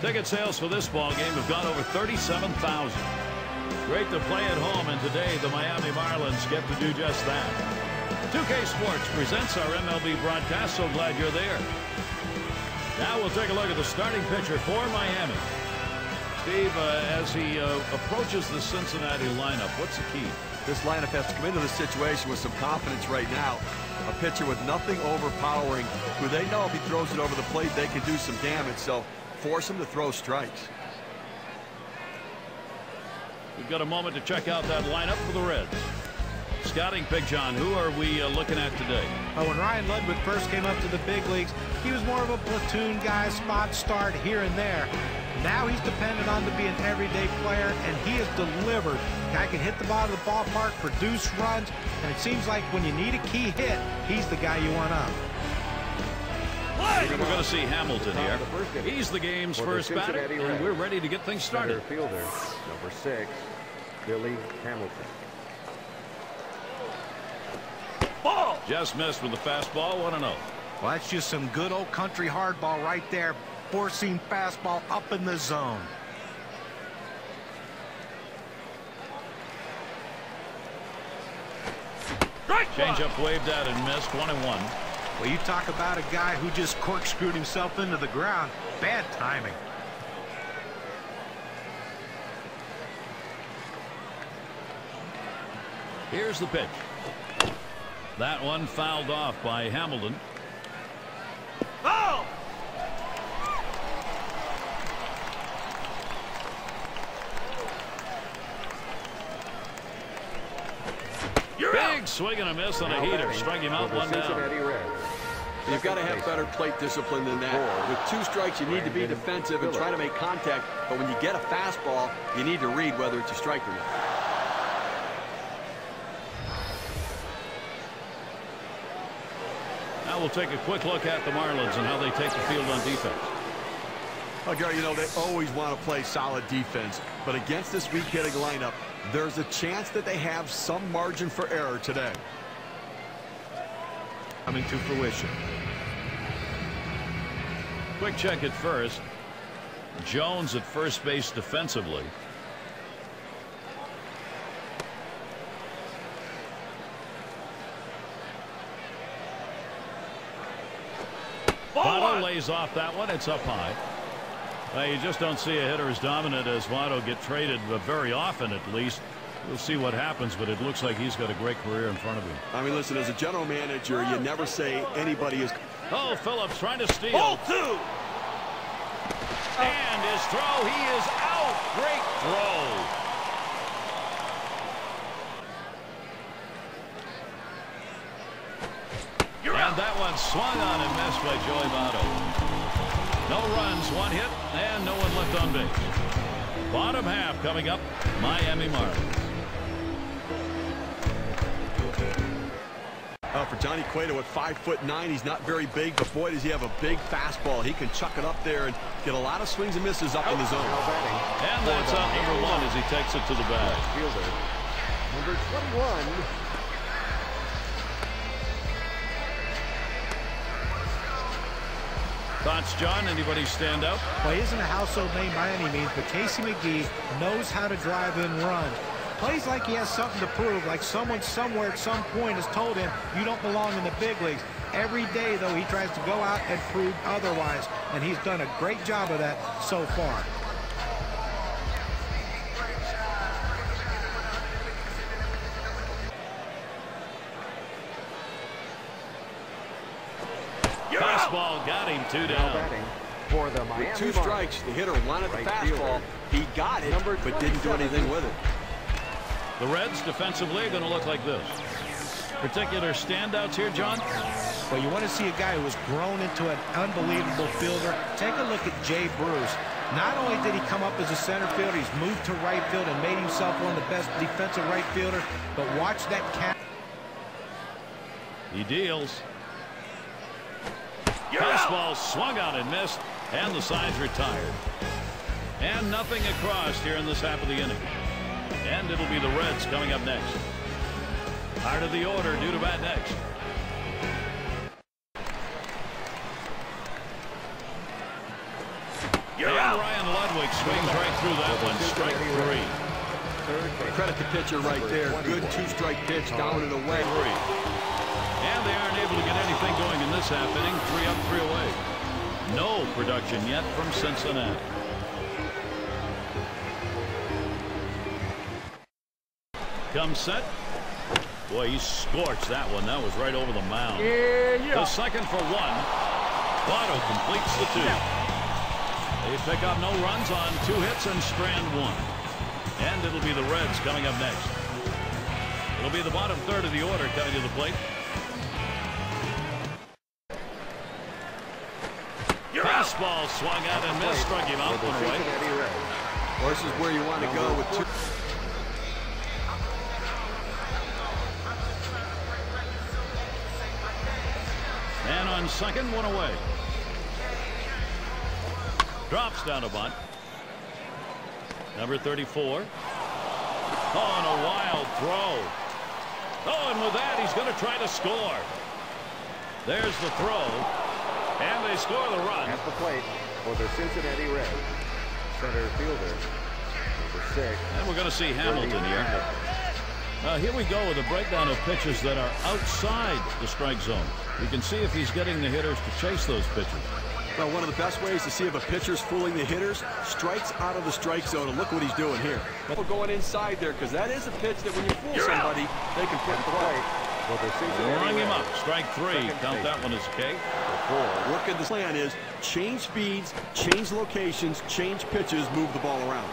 Ticket sales for this ball game have gone over 37,000. Great to play at home, and today the Miami Marlins get to do just that. 2K Sports presents our MLB broadcast. So glad you're there. Now we'll take a look at the starting pitcher for Miami. Steve, as he approaches the Cincinnati lineup, what's the key? This lineup has to come into the situation with some confidence right now. A pitcher with nothing overpowering, who they know if he throws it over the plate, they can do some damage. So force him to throw strikes. We've got a moment to check out that lineup for the Reds. Scouting pick, John. Who are we looking at today? When Ryan Ludwig first came up to the big leagues, he was more of a platoon guy, spot start here and there. Now he's dependent on to be an everyday player, and he has delivered. Guy can hit the ball of the ballpark, produce runs, and it seems like when you need a key hit, he's the guy you want up. We're going to see Hamilton here. He's the game's first batter, and we're ready to get things started. Fielder, number 6, Billy Hamilton. Ball! Just missed with the fastball, 1-0. Well, that's just some good old country hardball right there. Four-seam fastball up in the zone. Changeup waved at and missed, 1-1. Well, you talk about a guy who just corkscrewed himself into the ground. Bad timing. Here's the pitch. That one fouled off by Hamilton. Oh! Big swing and a miss on a heater. Strike him out, 1 down. You've got to have better plate discipline than that. With 2 strikes, you need to be defensive and try to make contact. But when you get a fastball, you need to read whether it's a strike or not. Now we'll take a quick look at the Marlins and how they take the field on defense. Well, Gary, you know, they always want to play solid defense. But against this weak hitting lineup, there's a chance that they have some margin for error today. Coming to fruition. Quick check at first. Jones at first base defensively. Votto lays off that one. It's up high. You just don't see a hitter as dominant as Votto get traded very often, at least. We'll see what happens, but it looks like he's got a great career in front of him. I mean, listen, as a general manager, you never say anybody is... Oh, Phillips trying to steal. Ball 2! And his throw, he is out. Great throw. And that one swung on and missed by Joey Votto. No runs, 1 hit, and no one left on base. Bottom half coming up, Miami Marlins. For Johnny Cueto at 5'9", he's not very big, but boy, does he have a big fastball. He can chuck it up there and get a lot of swings and misses up in the zone. And that's out number 1 as he takes it to the bag. Fielder, number 21. Thoughts, John? Anybody stand out? Well, he isn't a household name by any means, but Casey McGee knows how to drive in runs. Plays like he has something to prove, like someone somewhere at some point has told him you don't belong in the big leagues. Every day, though, he tries to go out and prove otherwise, and he's done a great job of that so far. Fastball got him, 2 down. For the Miami With 2 strikes, the hitter wanted the fastball. He got it, but didn't do anything with it. The Reds defensively are going to look like this. Particular standouts here, John? Well, you want to see a guy who has grown into an unbelievable fielder. Take a look at Jay Bruce. Not only did he come up as a center fielder, he's moved to right field and made himself one of the best defensive right fielders. But watch that cat. He deals. Fastball swung out and missed, and the side's retired. And nothing across here in this half of the inning. And it'll be the Reds coming up next. Heart of the order due to bat next. And Ryan Ludwig swings right through that one. Strike 3. Credit the pitcher right there. Good two-strike pitch down and away. And they aren't able to get anything going in this half inning. 3 up, 3 away. No production yet from Cincinnati. Comes set. Boy, he scorched that one. That was right over the mound. The second for 1. Cueto completes the 2. They pick up no runs on 2 hits and strand 1. And it'll be the Reds coming up next. It'll be the bottom third of the order coming to the plate. Baseball swung out and missed. Struck him out one away. Well, this is where you want to go with 2. And on second, 1 away. Drops down a bunt. Number 34. Oh, and a wild throw. Oh, and with that, he's going to try to score. There's the throw. And they score the run. At the plate for the Cincinnati Reds, center fielder, number 6. And we're going to see Hamilton here. Here we go with a breakdown of pitches that are outside the strike zone. You can see if he's getting the hitters to chase those pitches. Well, one of the best ways to see if a pitcher's fooling the hitters, strikes out of the strike zone, and look what he's doing here. People going inside there, because that is a pitch that when you fool somebody, they can put in play. Rung him up. Strike 3. Count that one as K. Working the plan is change speeds, change locations, change pitches, move the ball around.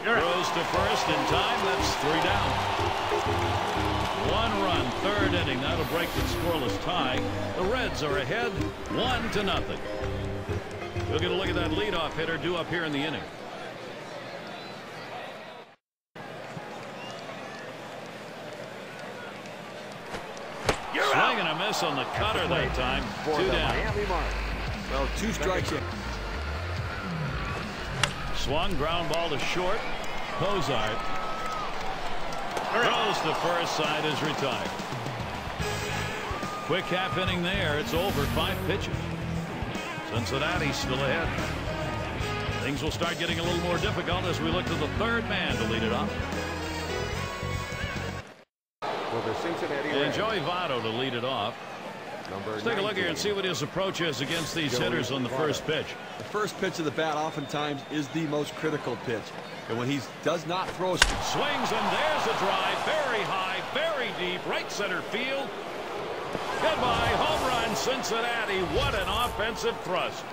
Throws to first in time. That's 3 down. 1 run, 3rd inning. That'll break the scoreless tie. The Reds are ahead 1-0. We'll get a look at that leadoff hitter due up here in the inning. Swing and a miss on the cutter that time. 2 down. Well, 2 strikes. Swung, ground ball to short. Cozart throws to first. Side is retired. Quick half inning there. It's over. 5 pitches. Cincinnati still ahead. Things will start getting a little more difficult as we look to the 3rd man to lead it off. And Joey Votto to lead it off. Let's take a look here and see what his approach is against these hitters on the first pitch. The first pitch of the bat oftentimes is the most critical pitch. And when he does not throw... Swings, and there's a drive. Very high, very deep, right center field. Goodbye, home run, Cincinnati. What an offensive thrust.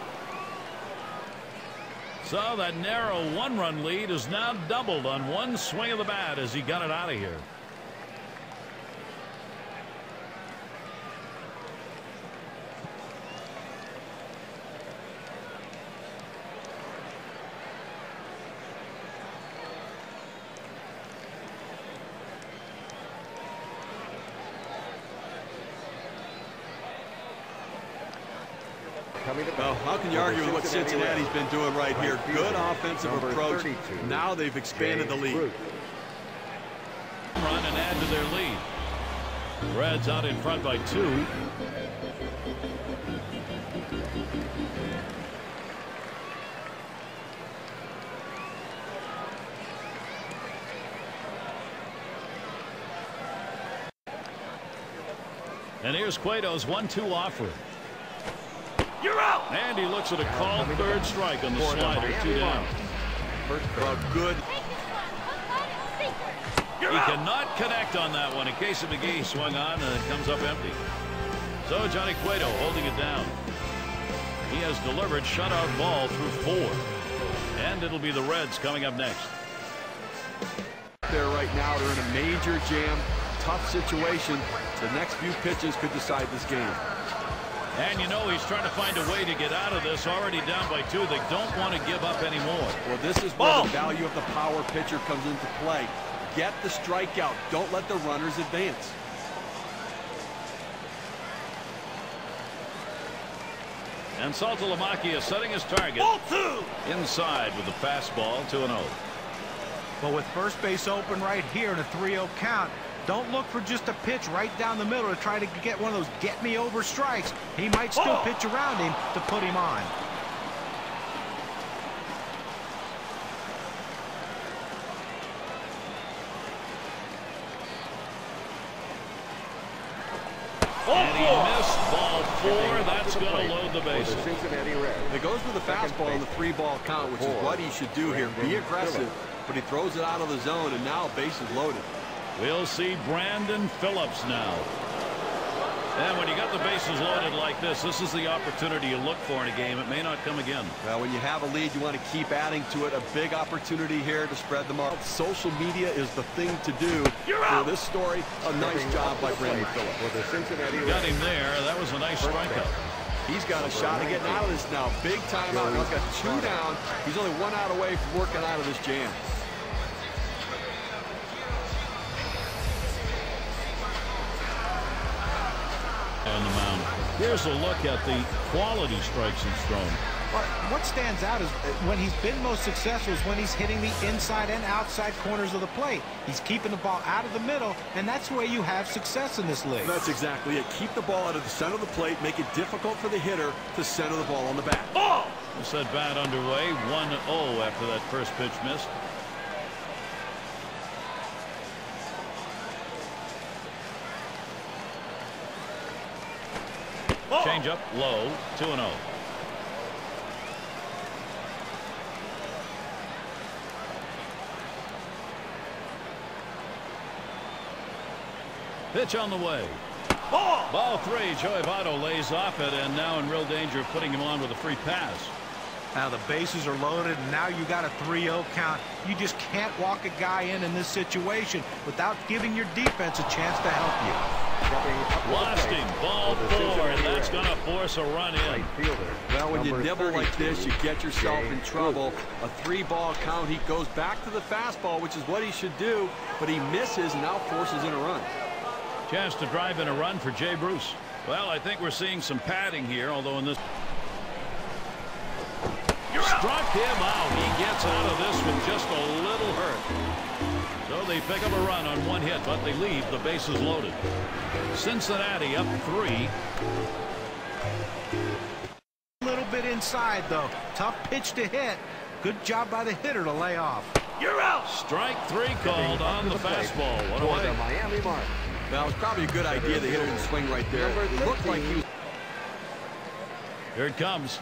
So that narrow 1-run lead is now doubled on 1 swing of the bat as he got it out of here. Well, how can you argue with what Cincinnati's been doing right here? Good offensive approach. Now they've expanded the lead. Run and add to their lead. Reds out in front by 2. And here's Cueto's 1-2 offer. You're out. And he looks at a called 3rd strike on the slider. 2 down. Good. He cannot connect on that one. In case of McGee swung on and it comes up empty. So Johnny Cueto holding it down. He has delivered shutout ball through 4. And it'll be the Reds coming up next. There right now, they're in a major jam. Tough situation. The next few pitches could decide this game. And you know he's trying to find a way to get out of this. Already down by 2. They don't want to give up anymore. Well, this is where the value of the power pitcher comes into play. Get the strikeout. Don't let the runners advance. And Saltalamacchia is setting his target. Ball 2. Inside with the fastball. 2-0. But with first base open right here in a 3-0 count, don't look for just a pitch right down the middle to try to get one of those get me over strikes. He might still pitch around him to put him on. And he missed ball 4. That's going to load the bases. Cincinnati Reds. It goes with the fastball in the 3-ball count, which is what he should do here. Be aggressive, but he throws it out of the zone, and now bases loaded. We'll see Brandon Phillips now. And when you got the bases loaded like this is the opportunity you look for in a game. It may not come again. Well, when you have a lead, you want to keep adding to it. A big opportunity here to spread them out. Social media is the thing to do. For this story, a nice job by Brandon Phillips. For the Cincinnati Got Reds. him there. That was a nice strikeout. He's got a shot at getting out of this now. Big time out. He's got 2 down. He's only 1 out away from working out of this jam. On the mound. Here's a look at the quality strikes he's thrown. Well, what stands out is when he's been most successful is when he's hitting the inside and outside corners of the plate. He's keeping the ball out of the middle, and that's the way you have success in this league. That's exactly it. Keep the ball out of the center of the plate. Make it difficult for the hitter to center the ball on the bat. Oh! This at bat underway. 1-0 after that first pitch missed. Change up low. 2-0. Pitch on the way. Ball 3. Joey Votto lays off it, and now in real danger of putting him on with a free pass. Now the bases are loaded, and now you got a 3-0 count. You just can't walk a guy in this situation without giving your defense a chance to help you. Lost him. Ball 4, and that's going to force a run in. Well, when you nibble like this, you get yourself in trouble. A 3-ball count. He goes back to the fastball, which is what he should do, but he misses and now forces in a run. Chance to drive in a run for Jay Bruce. Well, I think we're seeing some padding here, although in this struck him out. He gets out of this with just a little hurt. So they pick up a run on 1 hit, but they leave the bases loaded. Cincinnati up 3. A little bit inside, though. Tough pitch to hit. Good job by the hitter to lay off. You're out. Strike 3 called on the fastball. What For the away. Miami Marlins. Well, it was probably a good idea. The hitter didn't swing right there. It looked like he was. Here it comes.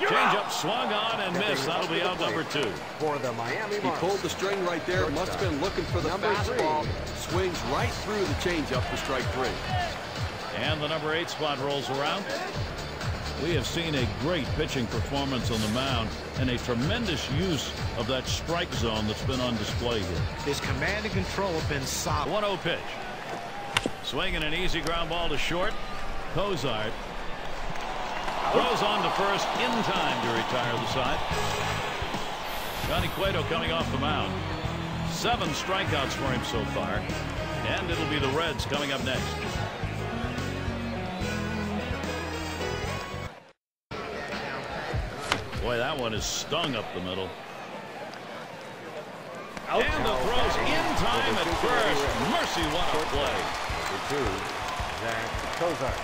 Change up, swung on and missed. That'll be out number 2. For the Miami He Marlins. pulled the string right there. Must have been looking for the fastball. Swings right through the changeup for strike 3. And the number 8 spot rolls around. We have seen a great pitching performance on the mound and a tremendous use of that strike zone that's been on display here. His command and control have been solid. 1-0 pitch. Swinging an easy ground ball to short. Cozart throws on to first in time to retire the side. Johnny Cueto coming off the mound. 7 strikeouts for him so far. And it'll be the Reds coming up next. Boy, that one is stung up the middle. And the throws in time at first. Mercy, what a play. Number 2, Zach Cozart.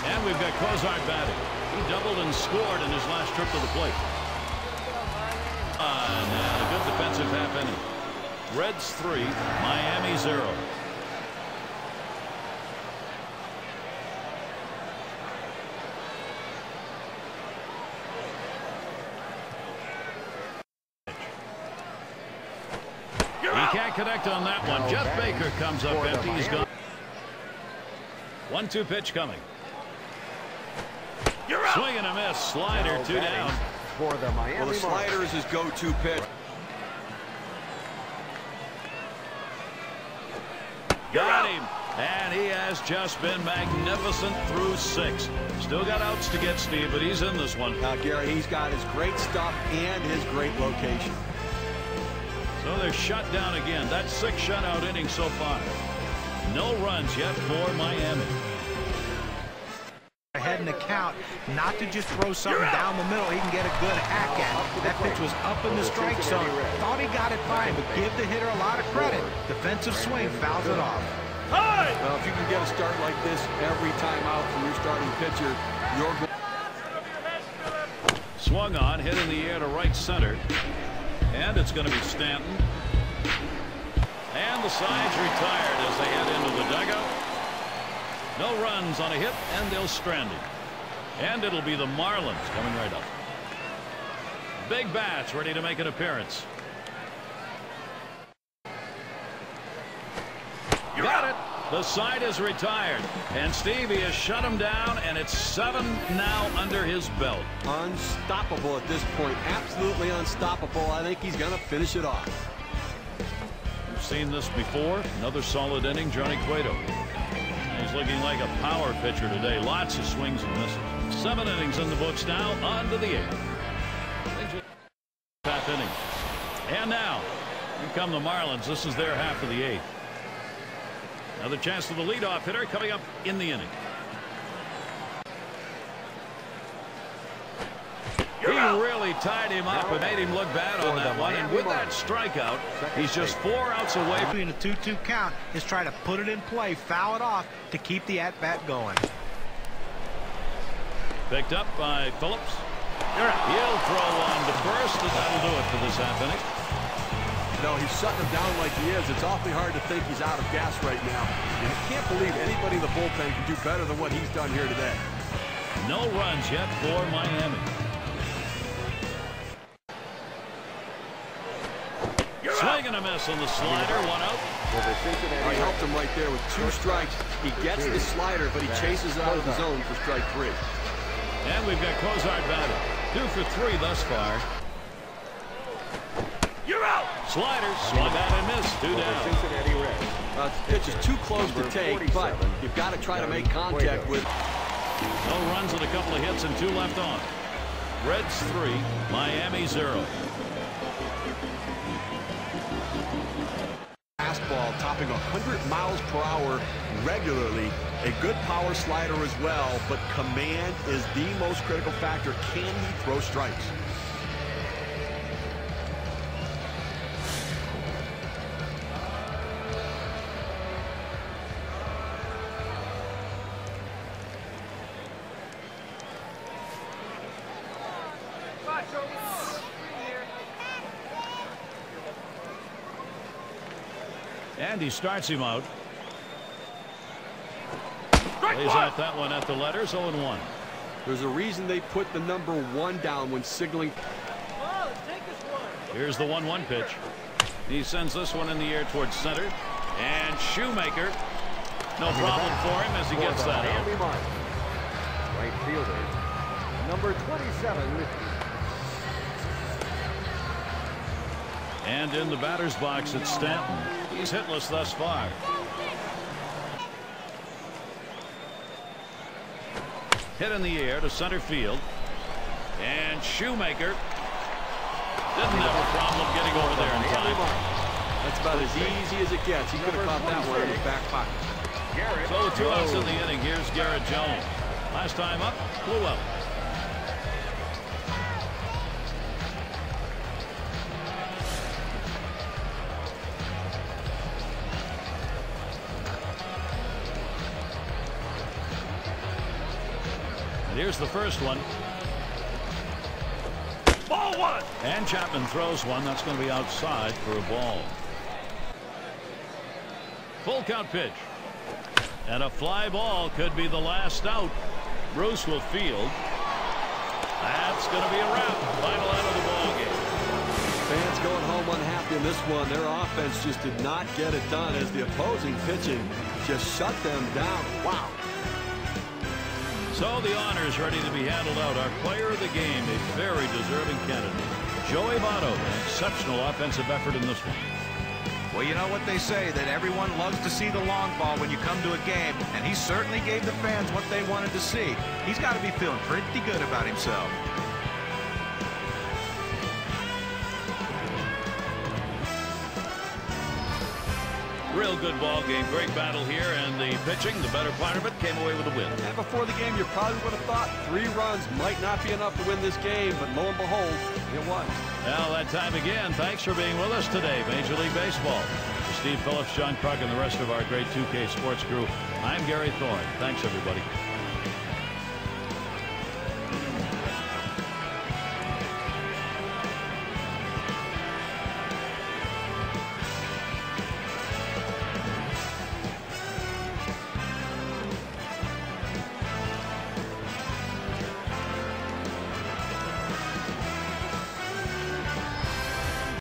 And we've got Cozart batting. He doubled and scored in his last trip to the plate. And a good defensive half inning. Reds 3, Miami 0. He can't connect on that one. Jeff Baker comes up empty. He's gone. 1-2 pitch coming. Swing and a miss. Slider, 2 down. For the Miami Well, the slider is his go-to pitch. Got him. And he has just been magnificent through 6. Still got outs to get, Steve, but he's in this one. Now, Gary, he's got his great stuff and his great location. So they're shut down again. That's 6 shutout innings so far. No runs yet for Miami. Ahead in the count, not to just throw something down the middle he can get a good hack at. That pitch was up in the strike zone. Thought he got it fine, but give the hitter a lot of credit. Defensive swing fouls it off. Well, if you can get a start like this every time out from your starting pitcher, you're going. Swung on, hit in the air to right center. And it's going to be Stanton. And the side's retired as they head into the dugout. No runs on a hit, and they'll strand him. And it'll be the Marlins coming right up. Big bats ready to make an appearance. Got it. The side is retired. And Stevie has shut him down, and it's 7 now under his belt. Unstoppable at this point. Absolutely unstoppable. I think he's going to finish it off. We've seen this before. Another solid inning, Johnny Cueto. He's looking like a power pitcher today. Lots of swings and misses. 7 innings in the books now. On to the 8th. Half inning. And now, here come the Marlins. This is their half of the 8th. Another chance for the leadoff hitter coming up in the inning. He really tied him up and made him look bad on that one. And with that strikeout, he's just 4 outs away. In a 2-2 count is try to put it in play, foul it off to keep the at-bat going. Picked up by Phillips. He'll throw one to first, and that'll do it for this half inning. No, he's shutting him down like he is. It's awfully hard to think he's out of gas right now. And I can't believe anybody in the bullpen can do better than what he's done here today. No runs yet for Miami. Swing and a miss on the slider. 1 out. He helped him right there with 2 strikes. He gets the slider, but he chases it out of the zone for strike 3. And we've got Cozart batted. 2 for 3 thus far. You're out. Slider swung out and missed. 2 down. Cincinnati Red. The pitch is too close to take, but you've got to try to make contact with. No runs and a couple of hits and 2 left on. Reds 3, Miami 0. Fastball topping 100 miles per hour regularly. A good power slider as well, but command is the most critical factor. Can he throw strikes? And he starts him out. Lays out that one at the letters. 0-1. There's a reason they put the number 1 down when signaling. Here's the 1-1 pitch. He sends this one in the air towards center. And Shoemaker. No problem for him as he gets that out. Right fielder, number 27. And in the batter's box, it's Stanton. He's hitless thus far. Hit in the air to center field. And Shoemaker didn't have a problem getting over there in time. That's about as easy as it gets. He could have caught that one in his back pocket. So 2 outs in the inning. Here's Garrett Jones. Last time up, blew up. Here's the first one. Ball 1. And Chapman throws one. That's going to be outside for a ball. Full count pitch. And a fly ball could be the last out. Bruce will field. That's going to be a wrap. Final out of the ball game. Fans going home unhappy in this one. Their offense just did not get it done as the opposing pitching just shut them down. Wow. So the honors ready to be handled out. Our player of the game, a very deserving candidate, Joey Votto. An exceptional offensive effort in this one. Well, you know what they say, that everyone loves to see the long ball when you come to a game, and he certainly gave the fans what they wanted to see. He's got to be feeling pretty good about himself. Real good ball game. Great battle here, and the pitching, the better part of it, came away with a win. And before the game, you probably would have thought 3 runs might not be enough to win this game, but lo and behold, it was. Well, that time again, thanks for being with us today, Major League Baseball. For Steve Phillips, John Kruk, and the rest of our great 2K Sports crew, I'm Gary Thorne. Thanks, everybody.